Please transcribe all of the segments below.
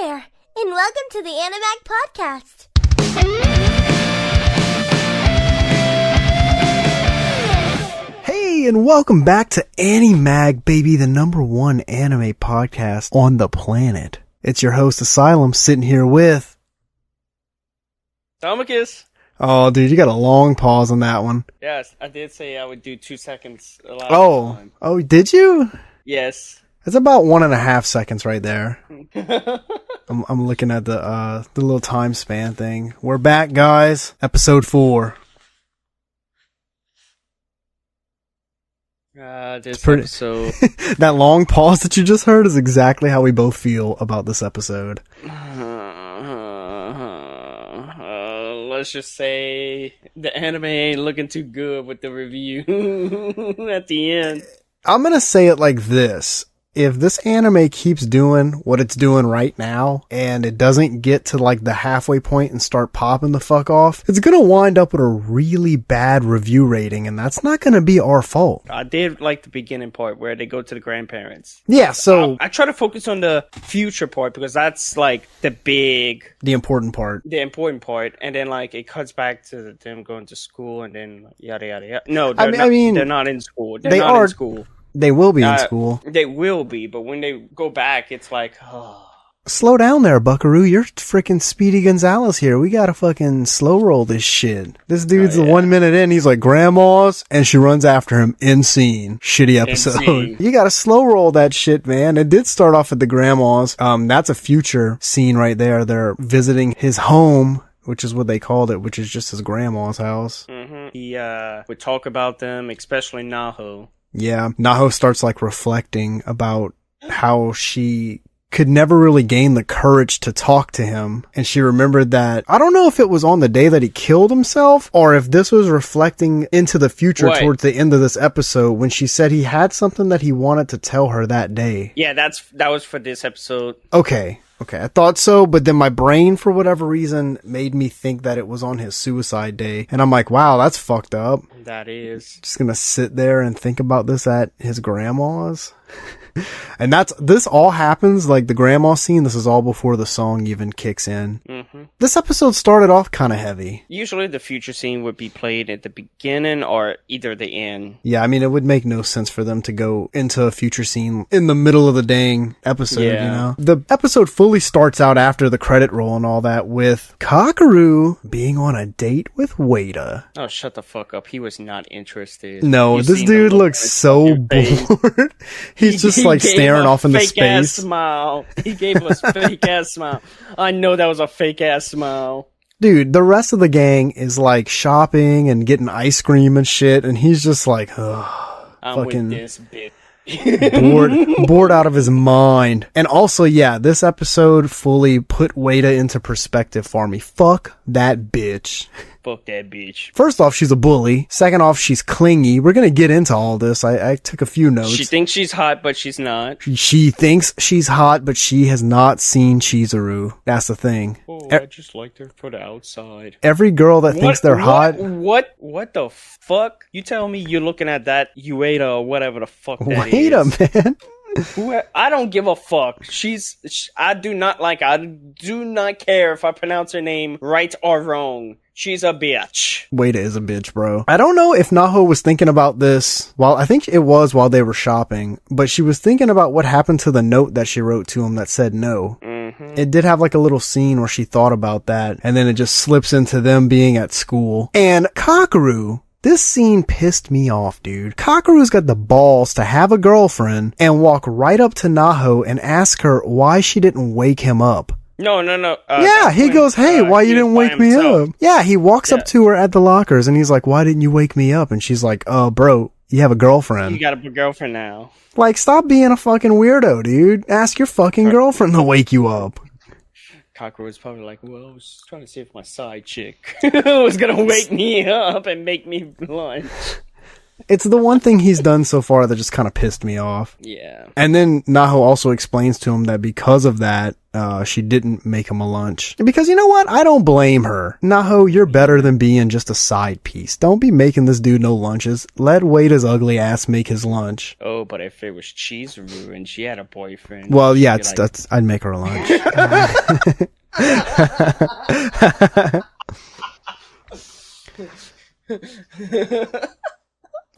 there, and welcome to the Animag podcast. Hey, and welcome back to Animag, baby, the #1 anime podcast on the planet. It's your host, Asylum, sitting here with... Thomacus. Oh, dude, you got a long pause on that one. Yes, I did say I would do 2 seconds last time. Oh, did you? Yes. It's about 1.5 seconds right there. I'm looking at the little time span thing. We're back, guys. Episode 4. This pretty- episode. That long pause that you just heard is exactly how we both feel about this episode. Let's just say the anime ain't looking too good with the review at the end. I'm gonna say it like this. If this anime keeps doing what it's doing right now, and it doesn't get to like the halfway point and start popping the fuck off, it's gonna wind up with a really bad review rating, and that's not gonna be our fault. I did like the beginning part where they go to the grandparents. Yeah, so... I try to focus on the future part because that's like the important part. The important part, and then like it cuts back to them going to school, and then yada yada yada. No, they're not in school. They are in school. They will be in school. They will be, but when they go back, it's like, oh. Slow down there, buckaroo. You're freaking Speedy Gonzalez here. We gotta fucking slow roll this shit. This dude's 1 minute in, he's like, grandma's, and she runs after him in scene. Shitty episode. Scene. You gotta slow roll that shit, man. It did start off at the grandma's. That's a future scene right there. They're visiting his home, which is what they called it, which is just his grandma's house. Mm-hmm. He would talk about them, especially Naho. Yeah, Naho starts like reflecting about how she could never really gain the courage to talk to him. And she remembered that, I don't know if it was on the day that he killed himself, or if this was reflecting into the future towards the end of this episode when she said he had something that he wanted to tell her that day. Yeah, that was for this episode. Okay, I thought so, but then my brain, for whatever reason, made me think that it was on his suicide day. And I'm like, wow, that's fucked up. That is. Just gonna sit there and think about this at his grandma's. And this all happens, like the grandma scene, this is all before the song even kicks in. Mm-hmm. This episode started off kind of heavy. Usually the future scene would be played at the beginning or either the end. Yeah, I mean, it would make no sense for them to go into a future scene in the middle of the dang episode, you know? The episode fully starts out after the credit roll and all that with Kakeru being on a date with Ueada. Oh, shut the fuck up. He was not interested. No, this dude looks so bored. He's just like staring off into space. Fake-ass smile. He gave us fake-ass smile. I know that was a fake-ass smile. Dude, the rest of the gang is like shopping and getting ice cream and shit, and he's just like, ugh. I'm fucking with this bitch. bored out of his mind. And also, yeah, this episode fully put Ueada into perspective for me. Fuck that bitch. Fuck that bitch. First off, she's a bully. Second off, she's clingy. We're gonna get into all this. I took a few notes. She thinks she's hot, but she's not. She thinks she's hot, but she has not seen Chizuru. That's the thing. Oh, I just liked her for the outside. Every girl that thinks they're hot... What the fuck? You tell me you're looking at that Ueada or whatever the fuck that is. Wait a man. I don't give a fuck. I do not care if I pronounce her name right or wrong. She's a bitch. Ueada is a bitch, bro. I don't know if Naho was thinking about this I think it was while they were shopping, but she was thinking about what happened to the note that she wrote to him that said no. Mm-hmm. It did have like a little scene where she thought about that, and then it just slips into them being at school. And Kakeru, this scene pissed me off, dude. Kakeru's got the balls to have a girlfriend and walk right up to Naho and ask her why she didn't wake him up. No. Yeah, he goes, hey, why you didn't wake me up? Yeah, he walks up to her at the lockers and he's like, why didn't you wake me up? And she's like, bro, you have a girlfriend. You got a girlfriend now. Like, stop being a fucking weirdo, dude. Ask your fucking girlfriend to wake you up. Kakeru was probably like, well, I was trying to see if my side chick was gonna wake me up and make me lunch. It's the one thing he's done so far that just kind of pissed me off. Yeah. And then Naho also explains to him that because of that, she didn't make him a lunch. Because you know what? I don't blame her. Naho, you're better than being just a side piece. Don't be making this dude no lunches. Let Ueada's ugly ass make his lunch. Oh, but if it was Chizuru and she had a boyfriend. Well, yeah, I'd make her a lunch.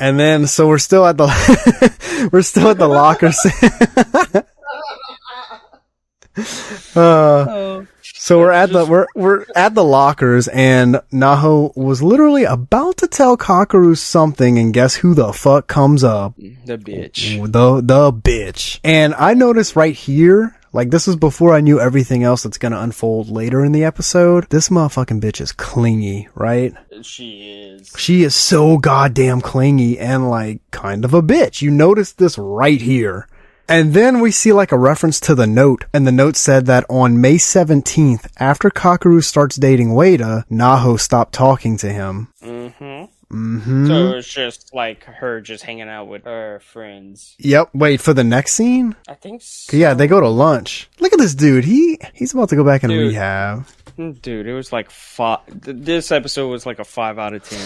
And then, so we're still at the lockers. So we're at the lockers, and Naho was literally about to tell Kakeru something, and guess who the fuck comes up? The bitch. The bitch. And I noticed right here, like, this is before I knew everything else that's gonna unfold later in the episode. This motherfucking bitch is clingy, right? She is. She is so goddamn clingy and, like, kind of a bitch. You notice this right here. And then we see, like, a reference to the note. And the note said that on May 17th, after Kakeru starts dating Ueada, Naho stopped talking to him. So it's just like her just hanging out with her friends. Yep. Wait, for the next scene? I think so. Yeah, they go to lunch. Look at this dude. He's about to go back in rehab. Dude, it was like this episode was like a 5 out of 10.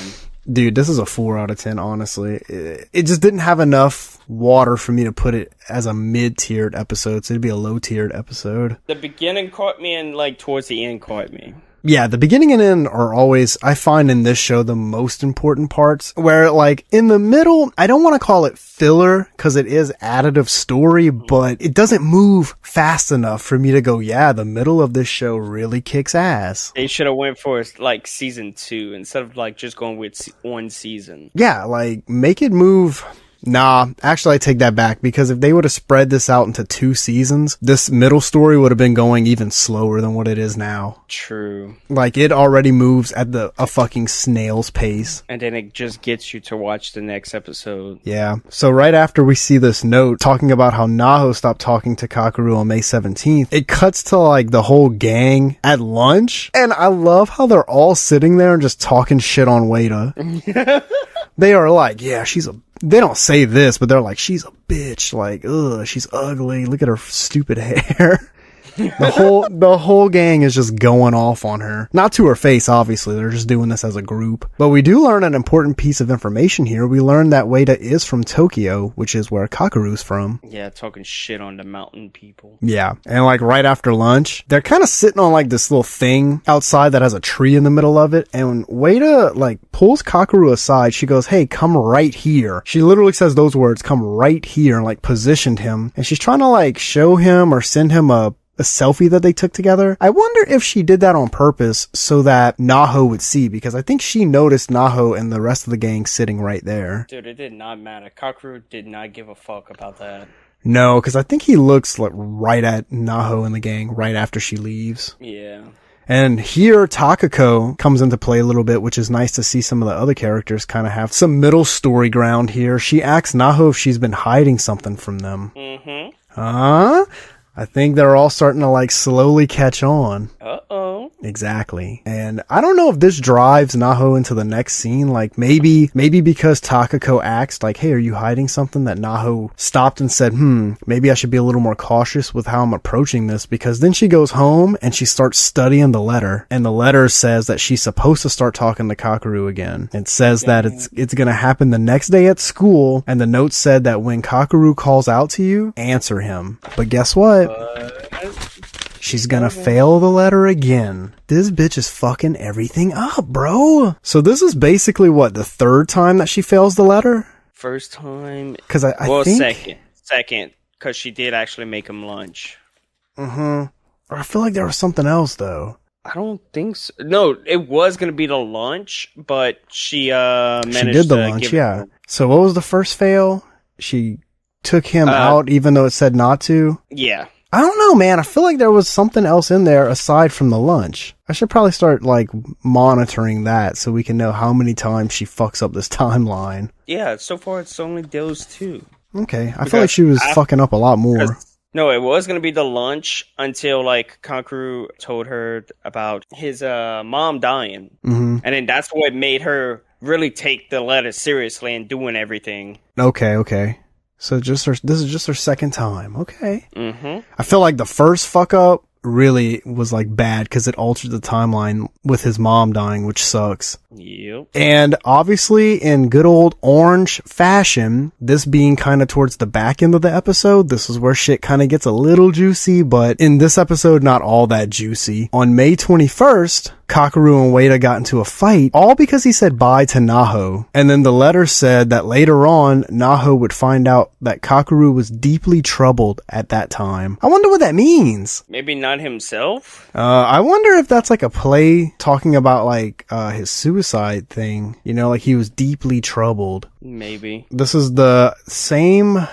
Dude, this is a 4 out of 10, honestly. It just didn't have enough water for me to put it as a mid-tiered episode, so it'd be a low-tiered episode. The beginning caught me and, like, towards the end caught me. Yeah, the beginning and end are always, I find in this show, the most important parts. Where, like, in the middle, I don't want to call it filler, because it is additive story, but it doesn't move fast enough for me to go, yeah, the middle of this show really kicks ass. They should have went for, like, season 2, instead of, like, just going with one season. Yeah, like, make it move... Nah, actually I take that back, because if they would have spread this out into 2 seasons, this middle story would have been going even slower than what it is now. True. Like, it already moves at a fucking snail's pace. And then it just gets you to watch the next episode. Yeah. So right after we see this note talking about how Naho stopped talking to Kakeru on May 17th, it cuts to, like, the whole gang at lunch. And I love how they're all sitting there and just talking shit on Ueada. They are like, yeah, they don't say this, but they're like, she's a bitch. Like, ugh, she's ugly. Look at her stupid hair. The whole gang is just going off on her. Not to her face, obviously. They're just doing this as a group. But we do learn an important piece of information here. We learn that Ueada is from Tokyo, which is where Kakeru's from. Yeah, talking shit on the mountain people. Yeah. And, like, right after lunch, they're kind of sitting on, like, this little thing outside that has a tree in the middle of it. And Ueada, like, pulls Kakeru aside. She goes, hey, come right here. She literally says those words, come right here, and, like, positioned him. And she's trying to, like, show him or send him a selfie that they took together. I wonder if she did that on purpose so that Naho would see, because I think she noticed Naho and the rest of the gang sitting right there. Dude, it did not matter. Kakeru did not give a fuck about that. No, because I think he looks like right at Naho and the gang right after she leaves. Yeah. And here, Takako comes into play a little bit, which is nice to see some of the other characters kind of have some middle story ground here. She asks Naho if she's been hiding something from them. I think they're all starting to, like, slowly catch on. Uh-oh. Exactly. And I don't know if this drives Naho into the next scene. Like, maybe because Takako asked, like, hey, are you hiding something? That Naho stopped and said, maybe I should be a little more cautious with how I'm approaching this. Because then she goes home and she starts studying the letter. And the letter says that she's supposed to start talking to Kakeru again. It says that it's going to happen the next day at school. And the note said that when Kakeru calls out to you, answer him. But guess what? She's gonna fail the letter again. This bitch is fucking everything up, bro. So this is basically what, the 3rd time that she fails the letter? First time. Because I think... Second. Because she did actually make him lunch. Or I feel like there was something else, though. I don't think so. No, it was gonna be the lunch, but she managed she did the to lunch, yeah. So what was the first fail? She took him out even though it said not to? Yeah. I don't know, man. I feel like there was something else in there aside from the lunch. I should probably start, like, monitoring that so we can know how many times she fucks up this timeline. Yeah, so far it's only those 2. Okay. I feel like she was fucking up a lot more. No, it was going to be the lunch until, like, Kakeru told her about his mom dying. And then that's what made her really take the letter seriously and doing everything. Okay. So this is just her second time. Okay. Mm-hmm. I feel like the first fuck up really was like bad because it altered the timeline with his mom dying, which sucks. Yep. And obviously in good old Orange fashion, this being kind of towards the back end of the episode, this is where shit kind of gets a little juicy, but in this episode, not all that juicy. On May 21st, Kakeru and Ueada got into a fight, all because he said bye to Naho. And then the letter said that later on, Naho would find out that Kakeru was deeply troubled at that time. I wonder what that means. Maybe not himself? I wonder if that's like a play talking about like his suicide thing. You know, like he was deeply troubled. Maybe. This is the same...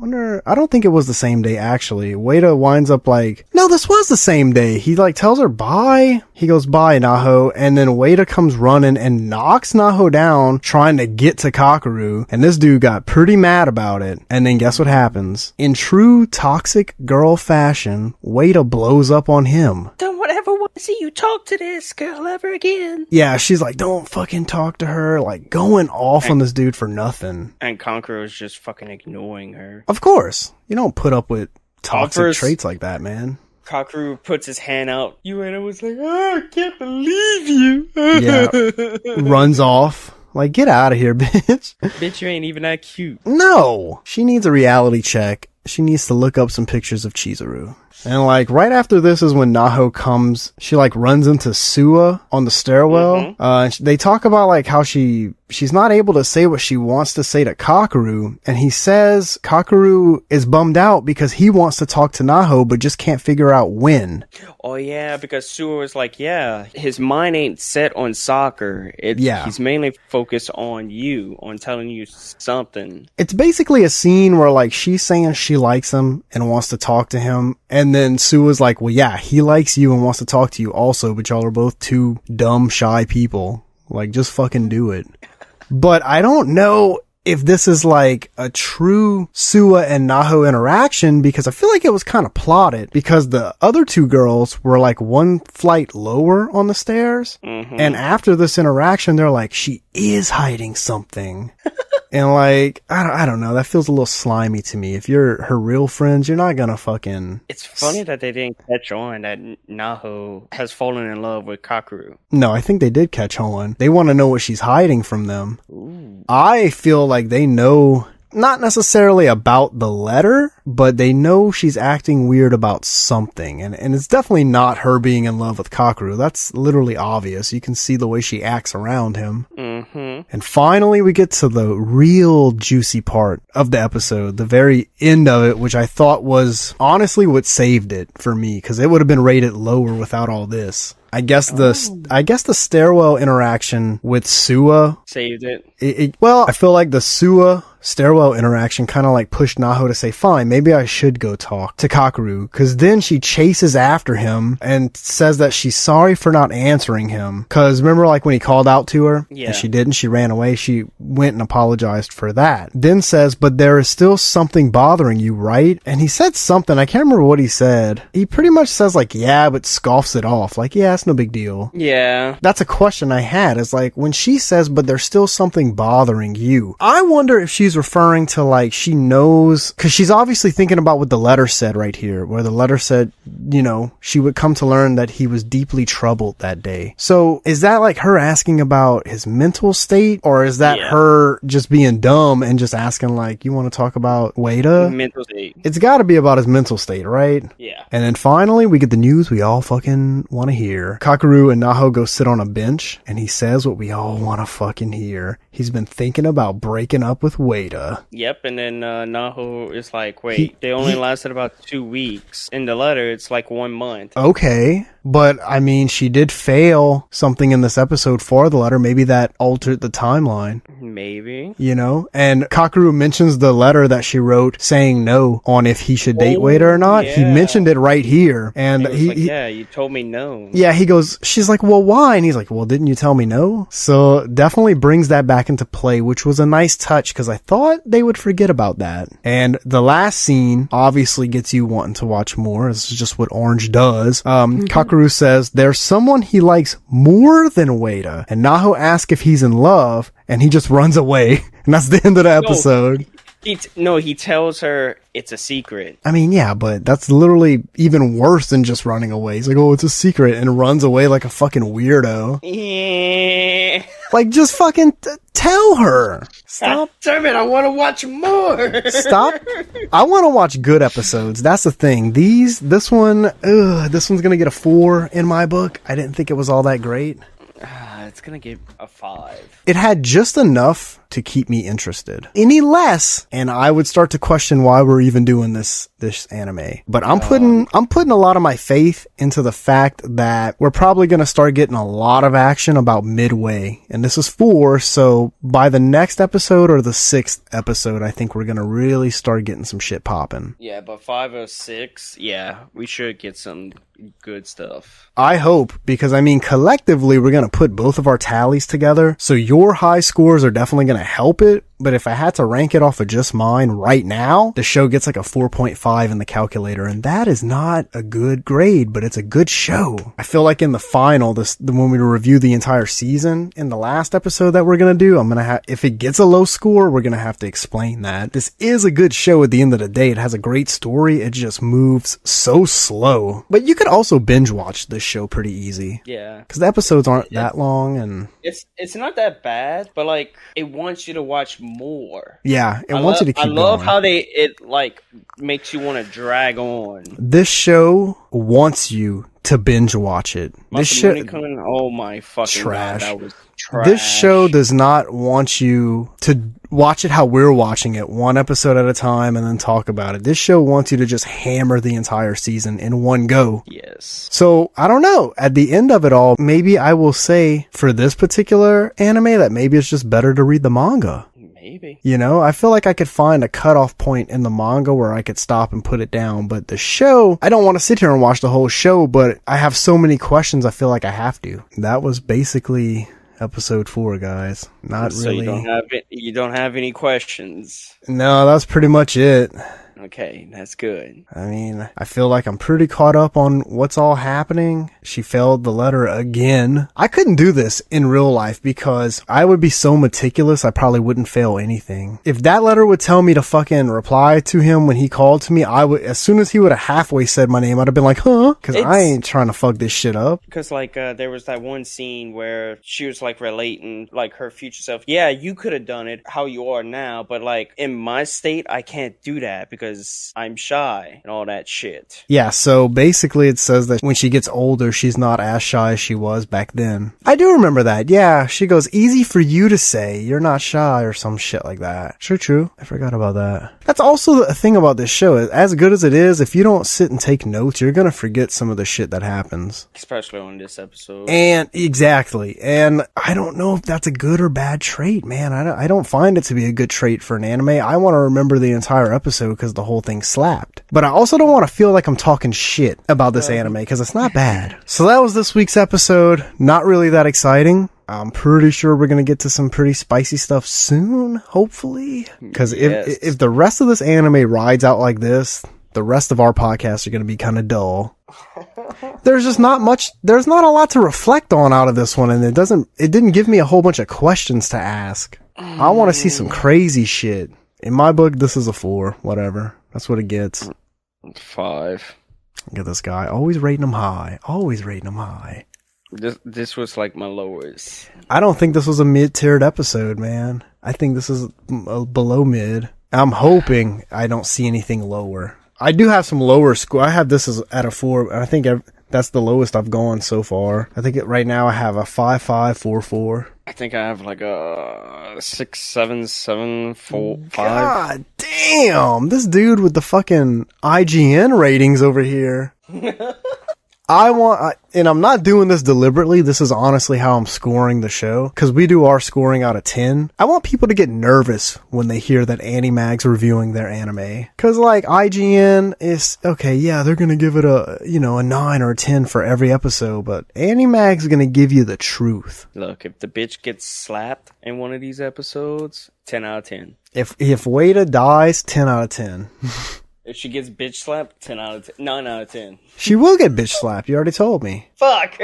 I don't think it was the same day, actually. Ueada winds up like, no, this was the same day. He like tells her bye. He goes, bye, Naho. And then Ueada comes running and knocks Naho down, trying to get to Kakeru. And this dude got pretty mad about it. And then guess what happens? In true toxic girl fashion, Ueada blows up on him. Don't ever want to see you talk to this girl ever again. Yeah, she's like, don't fucking talk to her. Like, going off on this dude for nothing. And Kakeru is just fucking ignoring her. Of course. You don't put up with toxic traits like that, man. Kakeru puts his hand out. Ueada was like, oh, I can't believe you. Yeah. Runs off. Like, get out of here, bitch. Bitch, you ain't even that cute. No. She needs a reality check. She needs to look up some pictures of Chizuru. And like right after this is when Naho comes, she like runs into Sua on the stairwell. They talk about like how she's not able to say what she wants to say to Kakeru, and he says Kakeru is bummed out because he wants to talk to Naho but just can't figure out when. Oh yeah, because Sua was like, yeah, his mind ain't set on soccer. He's mainly focused on you, on telling you something. It's basically a scene where like she's saying she likes him and wants to talk to him, and then Sua's like, well, yeah, he likes you and wants to talk to you also, but y'all are both two dumb, shy people. Like, just fucking do it. But I don't know if this is like a true Sua and Naho interaction, because I feel like it was kind of plotted, because the other two girls were like one flight lower on the stairs. And after this interaction, they're like, she is hiding something. And like, I don't know, that feels a little slimy to me. If you're her real friends, you're not gonna fucking... It's funny that they didn't catch on that Naho has fallen in love with Kakeru. No, I think they did catch on. They want to know what she's hiding from them. Ooh. I feel like they know... Not necessarily about the letter, but they know she's acting weird about something. And it's definitely not her being in love with Kakeru. That's literally obvious. You can see the way she acts around him. And finally, we get to the real juicy part of the episode, the very end of it, which I thought was honestly what saved it for me, because it would have been rated lower without all this. I guess the stairwell interaction with Sua saved it. Well, I feel like the Sua stairwell interaction kind of like pushed Naho to say, fine, maybe I should go talk to Kakeru, because then she chases after him and says that she's sorry for not answering him, because remember like when he called out to her and she didn't, she ran away, she went and apologized for that, then says, but there is still something bothering you, right? And he said something, I can't remember what he said. He pretty much says like, yeah, but scoffs it off like, yeah, it's no big deal. Yeah, that's a question I had, is like when she says but there's still something bothering you, I wonder if she's referring to like she knows, because she's obviously thinking about what the letter said right here, where the letter said, you know, she would come to learn that he was deeply troubled that day. So is that like her asking about his mental state, or is that her just being dumb and just asking like, you want to talk about Ueada? Mental state. It's got to be about his mental state, right? Yeah. And then finally we get the news we all fucking want to hear. Kakeru and Naho go sit on a bench, and he says what we all want to fucking hear. He's been thinking about breaking up with Ueada. Yep, and then Naho is like, wait, they only lasted about 2 weeks. In the letter, it's like 1 month. Okay, but I mean, she did fail something in this episode for the letter. Maybe that altered the timeline. Maybe. You know? And Kakeru mentions the letter that she wrote saying no on if he should date Ueada or not. Yeah. He mentioned it right here. And he was like, yeah, you told me no. Yeah, she's like, well, why? And he's like, well, didn't you tell me no? So definitely brings that back into play, which was a nice touch because I thought they would forget about that. And the last scene obviously gets you wanting to watch more. This is just what Orange does. Kakeru says there's someone he likes more than Ueada. And Naho asks if he's in love and he just runs away. And that's the end of the episode. He tells her it's a secret. I mean, yeah, but that's literally even worse than just running away. He's like, oh, it's a secret, and runs away like a fucking weirdo. Yeah. Like, just fucking tell her. Stop. Damn it, I want to watch more. Stop. I want to watch good episodes. That's the thing. This one's gonna get a 4 in my book. I didn't think it was all that great. It's gonna get a 5. It had just enough to keep me interested. Any less, and I would start to question why we're even doing this anime. But I'm putting a lot of my faith into the fact that we're probably going to start getting a lot of action about midway. And this is 4, so by the next episode or the 6th episode, I think we're going to really start getting some shit popping. Yeah, but 5 or 6, yeah, we should get some good stuff. I hope, because I mean, collectively, we're going to put both of our tallies together. So your high scores are definitely going to help it. But if I had to rank it off of just mine right now, the show gets like a 4.5 in the calculator. And that is not a good grade, but it's a good show. I feel like in the final, when we review the entire season, in the last episode that we're going to do, if it gets a low score, we're going to have to explain that. This is a good show at the end of the day. It has a great story. It just moves so slow. But you could also binge watch this show pretty easy. Yeah. Because the episodes aren't that long and... It's not that bad, but like, it wants you to watch more. Yeah, it wants you to keep going. I love how it makes you want to drag on. This show wants you to binge watch it. This show, oh my fucking trash. God, that was trash. This show does not want you to watch it how we're watching it, one episode at a time, and then talk about it. This show wants you to just hammer the entire season in one go. Yes. So, I don't know. At the end of it all, maybe I will say for this particular anime that maybe it's just better to read the manga. Maybe. You know, I feel like I could find a cutoff point in the manga where I could stop and put it down. But the show, I don't want to sit here and watch the whole show, but I have so many questions I feel like I have to. That was basically episode 4, guys. Not so really. You don't have any questions. No, that's pretty much it. Okay, that's good. I mean, I feel like I'm pretty caught up on what's all happening. She failed the letter again. I couldn't do this in real life because I would be so meticulous, I probably wouldn't fail anything. If that letter would tell me to fucking reply to him when he called to me, I would, as soon as he would have halfway said my name, I'd have been like, huh? Because I ain't trying to fuck this shit up. Because, like, there was that one scene where she was, like, relating, like, her future self. Yeah, you could have done it how you are now, but, like, in my state, I can't do that because I'm shy and all that shit. Yeah, so basically it says that when she gets older, she's not as shy as she was back then. I do remember that. Yeah, she goes, easy for you to say, you're not shy or some shit like that. True. I forgot about that. That's also the thing about this show. As good as it is, if you don't sit and take notes, you're gonna forget some of the shit that happens. Especially on this episode. And exactly. And I don't know if that's a good or bad trait, man. I don't find it to be a good trait for an anime. I want to remember the entire episode because the whole thing slapped. But I also don't want to feel like I'm talking shit about this anime because it's not bad. So that was this week's episode. Not really that exciting. I'm pretty sure we're going to get to some pretty spicy stuff soon, hopefully. Because if the rest of this anime rides out like this, the rest of our podcasts are going to be kind of dull. There's just not much, there's not a lot to reflect on out of this one, and it didn't give me a whole bunch of questions to ask. I want to see some crazy shit. In my book, this is a 4, whatever. That's what it gets. 5. Look at this guy, always rating them high. Always rating them high. This was like my lowest. I don't think this was a mid-tiered episode, man. I think this is below mid. I'm hoping I don't see anything lower. I do have some lower score. I have this as at a 4, and I think that's the lowest I've gone so far. I think right now I have a 5.5, 4.4. I think I have like a 6.7, 7.5. God damn! This dude with the fucking IGN ratings over here. and I'm not doing this deliberately. This is honestly how I'm scoring the show. Cause we do our scoring out of 10. I want people to get nervous when they hear that Animag's reviewing their anime. Cause like IGN is, okay, yeah, they're gonna give it a 9 or a 10 for every episode, but Animag's gonna give you the truth. Look, if the bitch gets slapped in one of these episodes, 10 out of 10. If Ueada dies, 10 out of 10. If she gets bitch slapped, 10 out of 10. 9 out of 10. She will get bitch slapped. You already told me. Fuck!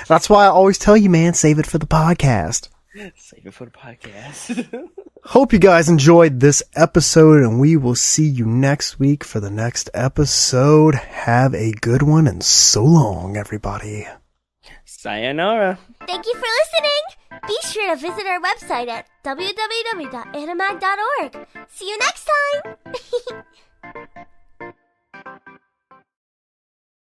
That's why I always tell you, man, save it for the podcast. Save it for the podcast. Hope you guys enjoyed this episode, and we will see you next week for the next episode. Have a good one, and so long, everybody. Sayonara. Thank you for listening. Be sure to visit our website at www.animag.org. See you next time.